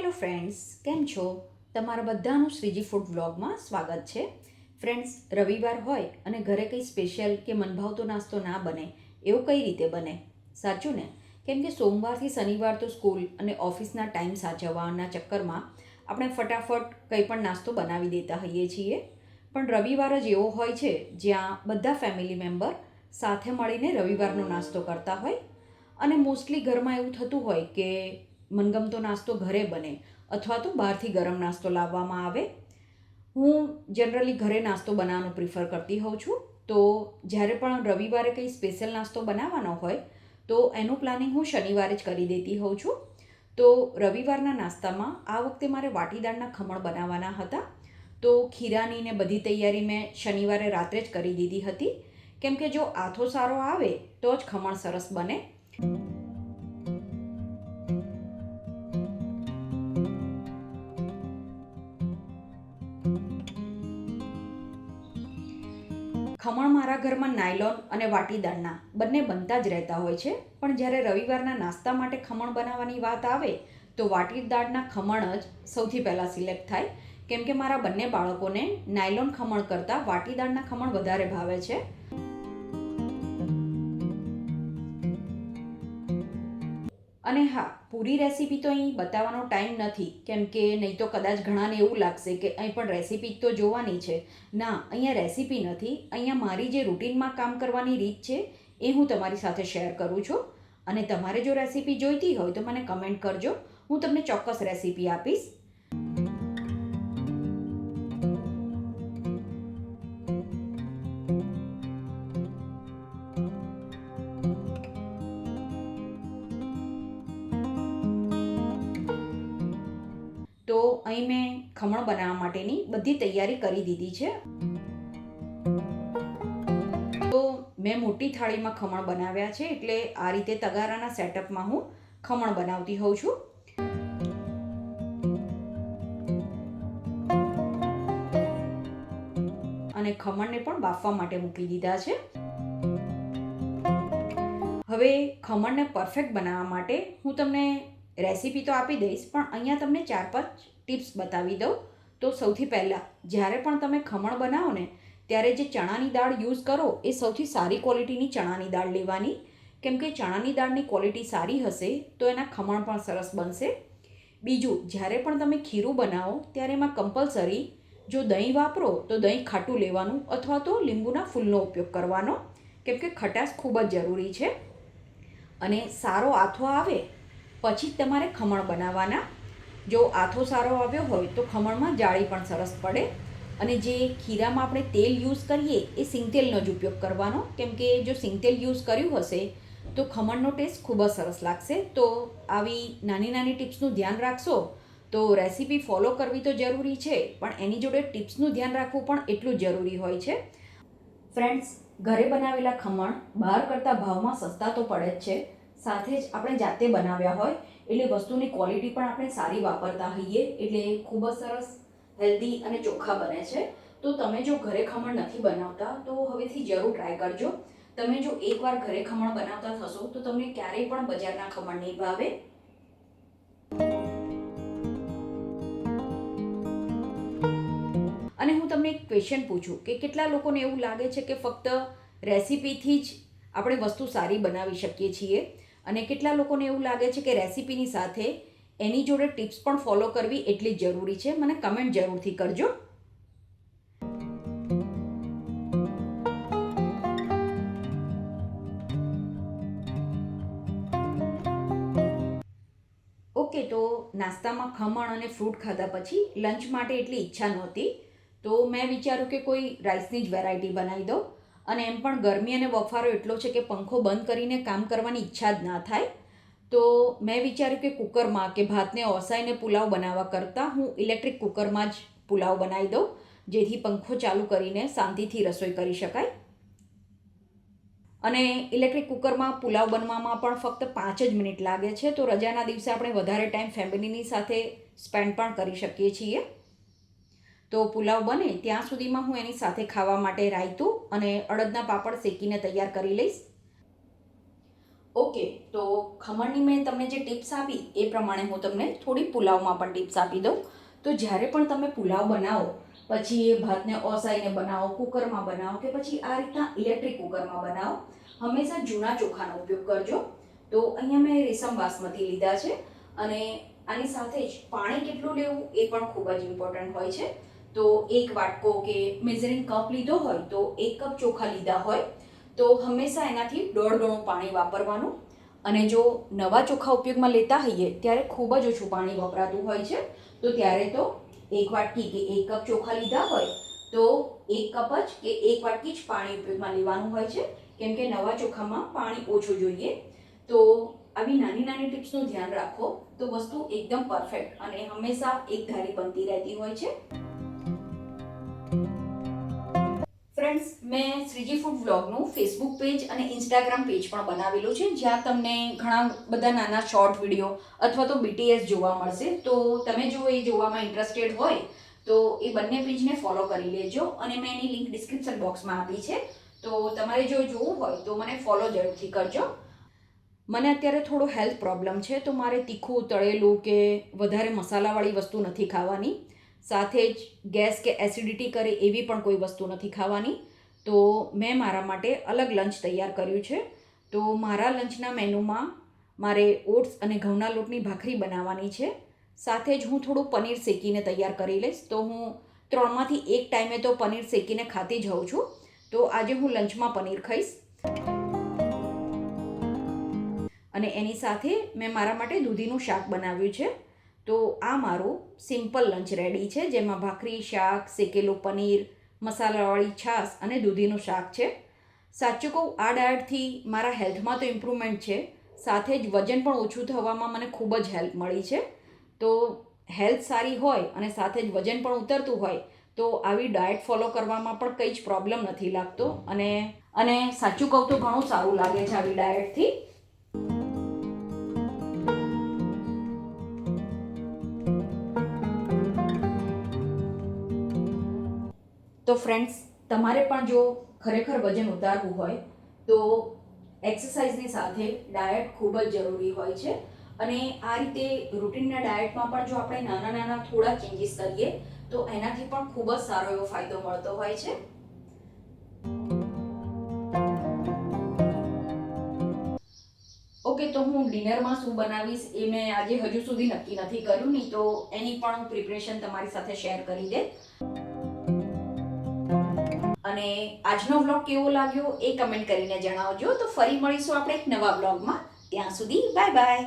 Hello friends, કેમ છો? તમારા બધાનું શ્રીજી ફૂડ વ્લોગમાં સ્વાગત છે. ફ્રેન્ડ્સ, રવિવાર હોય અને ઘરે કંઈ સ્પેશિયલ કે મનભાવતો નાસ્તો ના બને એવું કઈ રીતે બને? સાચું ને? કેમ કે સોમવારથી શનિવાર તો સ્કૂલ અને ઓફિસના ટાઈમ સાચવવાના ચક્કરમાં આપણે ફટાફટ કંઈ પણ નાસ્તો બનાવી દેતા હોઈએ છીએ. પણ રવિવાર જ એવો હોય છે જ્યાં બધા ફેમિલી મેમ્બર સાથે મળીને રવિવારનો નાસ્તો કરતા હોય અને મોસ્ટલી ઘરમાં એવું થતું હોય કે મનગમતો નાસ્તો ઘરે બને અથવા તો બહારથી ગરમ નાસ્તો લાવવામાં આવે. હું જનરલી ઘરે નાસ્તો બનાવવાનું પ્રિફર કરતી હોઉં છું. તો જ્યારે પણ રવિવારે કંઈ સ્પેશિયલ નાસ્તો બનાવવાનો હોય તો એનું પ્લાનિંગ હું શનિવારે જ કરી દેતી હોઉં છું. તો રવિવારના નાસ્તામાં આ વખતે મારે વાટીદાળના ખમણ બનાવવાના હતા. તો ખીરાની ને બધી તૈયારી મેં શનિવારે રાત્રે જ કરી દીધી હતી, કેમ કે જો આથો સારો આવે તો જ ખમણ સરસ બને. ખમણ મારા ઘરમાં નાયલોન અને વાટીદાળના બંને બનતા જ રહેતા હોય છે, પણ જ્યારે રવિવારના નાસ્તા માટે ખમણ બનાવવાની વાત આવે તો વાટીદાળના ખમણ જ સૌથી પહેલાં સિલેક્ટ થાય, કેમ કે મારા બંને બાળકોને નાયલોન ખમણ કરતાં વાટીદાળના ખમણ વધારે ભાવે છે. અને હા, પૂરી રેસીપી તો અહીં બતાવવાનો ટાઈમ નથી, કેમ કે નહીં તો કદાચ ઘણાને એવું લાગશે કે અહીં પણ રેસીપી તો જોવાની છે. ના, અહીંયા રેસીપી નથી, અહીંયા મારી જે રૂટીનમાં કામ કરવાની રીત છે એ હું તમારી સાથે શેર કરું છું. અને તમારે જો રેસીપી જોઈતી હોય તો મને કમેન્ટ કરજો, હું તમને ચોક્કસ રેસીપી આપીશ. તો અહીં મેં ખમણ બનાવવા માટેની બધી તૈયારી કરી દીધી છે. તો મેં મોટી થાળીમાં ખમણ બનાવ્યા છે, એટલે આ રીતે તગારાના સેટઅપમાં હું ખમણ બનાવતી હોઉં છું. અને ખમણને પણ બાફવા માટે મૂકી દીધા છે. હવે ખમણને પરફેક્ટ બનાવવા માટે હું તમને રેસીપી તો આપી દઈશ, પણ અહીંયા તમને 4-5 ટિપ્સ બતાવી દઉં. તો સૌથી પહેલાં જ્યારે પણ તમે ખમણ બનાવો ને ત્યારે જે ચણાની દાળ યુઝ કરો એ સૌથી સારી ક્વોલિટીની ચણાની દાળ લેવાની, કેમ કે ચણાની દાળની ક્વોલિટી સારી હશે તો એના ખમણ પણ સરસ બનશે. બીજું, જ્યારે પણ તમે ખીરું બનાવો ત્યારે એમાં કમ્પલસરી જો દહીં વાપરો તો દહીં ખાટું લેવાનું અથવા તો લીંબુના ફૂલનો ઉપયોગ કરવાનો, કેમ કે ખટાશ ખૂબ જ જરૂરી છે. અને સારો આથો આવે પછી જ તમારે ખમણ બનાવવાના. જો આથો સારો આવ્યો હોય તો ખમણમાં જાળી પણ સરસ પડે. અને જે ખીરામાં આપણે તેલ યુઝ કરીએ એ સિંગતેલનો જ ઉપયોગ કરવાનો, કેમ કે જો સિંગતેલ યુઝ કર્યું હશે તો ખમણનો ટેસ્ટ ખૂબ જ સરસ લાગશે. તો આવી નાની નાની ટિપ્સનું ધ્યાન રાખશો તો રેસીપી ફોલો કરવી તો જરૂરી છે, પણ એની જોડે ટિપ્સનું ધ્યાન રાખવું પણ એટલું જ જરૂરી હોય છે. ફ્રેન્ડ્સ, ઘરે બનાવેલા ખમણ બહાર કરતાં ભાવમાં સસ્તા તો પડે જ છે, સાથે જ આપણે જાતે બનાવ્યા હોય એટલે વસ્તુની ક્વોલિટી પણ આપણે સારી વાપરતા હોઈએ, એટલે ખૂબ જ સરસ, હેલ્ધી અને ચોખ્ખા બને છે. તો તમે જો ઘરે ખમણ નથી બનાવતા તો હવેથી જરૂર ટ્રાય કરજો. તમે જો એકવાર ઘરે ખમણ બનાવતા થશો તો તમને ક્યારેય પણ બજારના ખમણ નહીં ભાવે. અને હું તમને એક ક્વેશ્ચન પૂછું કે કેટલા લોકોને એવું લાગે છે કે ફક્ત રેસીપીથી જ આપણે વસ્તુ સારી બનાવી શકીએ છીએ, અને કેટલા લોકોને એવું લાગે છે કે રેસીપીની સાથે એની જોડે ટિપ્સ પણ ફોલો કરવી એટલી જ જરૂરી છે? મને કમેન્ટ જરૂરથી કરજો. ઓકે, તો નાસ્તામાં ખમણ અને ફ્રૂટ ખાધા પછી લંચ માટે એટલી ઈચ્છા નહોતી, તો મેં વિચાર્યું કે કોઈ રાઈસની જ વેરાયટી બનાવી દઉં. અને એમ પણ ગરમી અને બફારો એટલો છે કે પંખો બંધ કરીને કામ કરવાની ઈચ્છા જ ના થાય. તો મેં વિચાર્યું કે કુકરમાં કે ભાતને ઓસાઈને પુલાવ બનાવવા કરતાં હું ઇલેક્ટ્રિક કુકરમાં જ પુલાવ બનાવી દઉં, જેથી પંખો ચાલુ કરીને શાંતિથી રસોઈ કરી શકાય. અને ઇલેક્ટ્રિક કુકરમાં પુલાવ બનવામાં પણ ફક્ત 5 જ મિનિટ લાગે છે, તો રજાના દિવસે આપણે વધારે ટાઈમ ફેમિલીની સાથે સ્પેન્ડ પણ કરી શકીએ છીએ. તો પુલાવ બને ત્યાં સુધીમાં હું એની સાથે ખાવા માટે રાયતું અને અડદના પાપડ શેકીને તૈયાર કરી લઈશ. ઓકે, તો ખમણની મેં તમને જે ટિપ્સ આપી એ પ્રમાણે હું તમને થોડી પુલાવમાં પણ ટિપ્સ આપી દઉં. તો જ્યારે પણ તમે પુલાવ બનાવો, પછી એ ભાતને ઓસાઈને બનાવો, કુકરમાં બનાવો કે પછી આ રીતના ઇલેક્ટ્રિક કુકરમાં બનાવો, હંમેશા જૂના ચોખાનો ઉપયોગ કરજો. તો અહીંયા મેં રેશમ બાસમતી લીધા છે અને આની સાથે જ પાણી કેટલું લેવું એ પણ ખૂબ જ ઇમ્પોર્ટન્ટ હોય છે. તો 1 વાટકો કે મેઝરિંગ કપ લીધો હોય તો 1 કપ ચોખા લીધા હોય તો હંમેશા એનાથી 1.5 ગણું પાણી વાપરવાનું. અને જો નવા ચોખા ઉપયોગમાં લેતા હોઈએ ત્યારે ખૂબ જ ઓછું પાણી વપરાતું હોય છે. તો ત્યારે તો 1 વાટકી કે 1 કપ ચોખા લીધા હોય તો 1 કપ જ કે 1 વાટકી જ પાણી ઉપયોગમાં લેવાનું હોય છે, કેમ કે નવા ચોખામાં પાણી ઓછું જોઈએ. તો આવી નાની નાની ટિપ્સનું ધ્યાન રાખો તો વસ્તુ એકદમ પરફેક્ટ અને હંમેશા એકધારી બનતી રહેતી હોય છે. ફ્રેન્ડ્સ, મેં શ્રીજી ફૂડ વ્લોગનું ફેસબુક પેજ અને ઇન્સ્ટાગ્રામ પેજ પણ બનાવેલું છે, જ્યાં તમને ઘણા બધા નાના શોર્ટ વિડીયો અથવા તો BTS જોવા મળશે. તો તમે જો એ જોવામાં ઇન્ટરેસ્ટેડ હોય તો એ બંને પેજને ફોલો કરી લેજો અને મેં એની લિંક ડિસ્ક્રિપ્શન બોક્સમાં આપી છે. તો તમારે જો જોવું હોય તો મને ફોલો જરૂરથી કરજો. મને અત્યારે થોડો હેલ્થ પ્રોબ્લેમ છે, તો મારે તીખું, તળેલું કે વધારે મસાલાવાળી વસ્તુ નથી ખાવાની. સાથે જ ગેસ કે એસિડિટી કરે એવી પણ કોઈ વસ્તુ નથી ખાવાની. તો મેં મારા માટે અલગ લંચ તૈયાર કર્યું છે. તો મારા લંચના મેનુમાં મારે ઓટ્સ અને ઘઉંના લોટની ભાખરી બનાવવાની છે. સાથે જ હું થોડું પનીર શેકીને તૈયાર કરી લઈશ. તો હું 3માંથી 1 ટાઈમે તો પનીર શેકીને ખાતી જ હોઉં છું. તો આજે હું લંચમાં પનીર ખાઈશ. અને એની સાથે મેં મારા માટે દૂધીનું શાક બનાવ્યું છે. તો આ મારું સિમ્પલ લંચ રેડી છે, જેમાં ભાખરી, શાક, શેકેલું પનીર, મસાલાવાળી છાશ અને દૂધીનું શાક છે. સાચું કહું, આ ડાયટથી મારા હેલ્થમાં તો ઇમ્પ્રુવમેન્ટ છે, સાથે જ વજન પણ ઓછું થવામાં મને ખૂબ જ હેલ્પ મળી છે. તો હેલ્થ સારી હોય અને સાથે જ વજન પણ ઉતરતું હોય તો આવી ડાયટ ફોલો કરવામાં પણ કંઈ જ પ્રોબ્લેમ નથી લાગતો. અને સાચું કહું તો ઘણું સારું લાગે છે આવી ડાયટથી. તો ફ્રેન્ડ્સ, તમારે પણ જો ખરેખર વજન ઉતારવું હોય તો એક્સરસાઇઝની સાથે ડાયટ ખૂબ જ જરૂરી હોય છે. અને આ રીતે રૂટીનના ડાયટમાં પણ જો આપણે નાના નાના થોડા ચેન્જીસ કરીએ તો એનાથી પણ ખૂબ જ સારો એવો ફાયદો મળતો હોય છે. ઓકે, તો હું ડિનરમાં શું બનાવીશ એ મેં આજે હજુ સુધી નક્કી નથી કર્યું, નહીં તો એની પણ હું પ્રિપરેશન તમારી સાથે શેર કરી દે. અને આજનો વ્લોગ કેવો લાગ્યો એ કમેન્ટ કરીને જણાવજો. તો ફરી મળીશું આપણે એક નવા વ્લોગમાં. ત્યાં સુધી બાય બાય.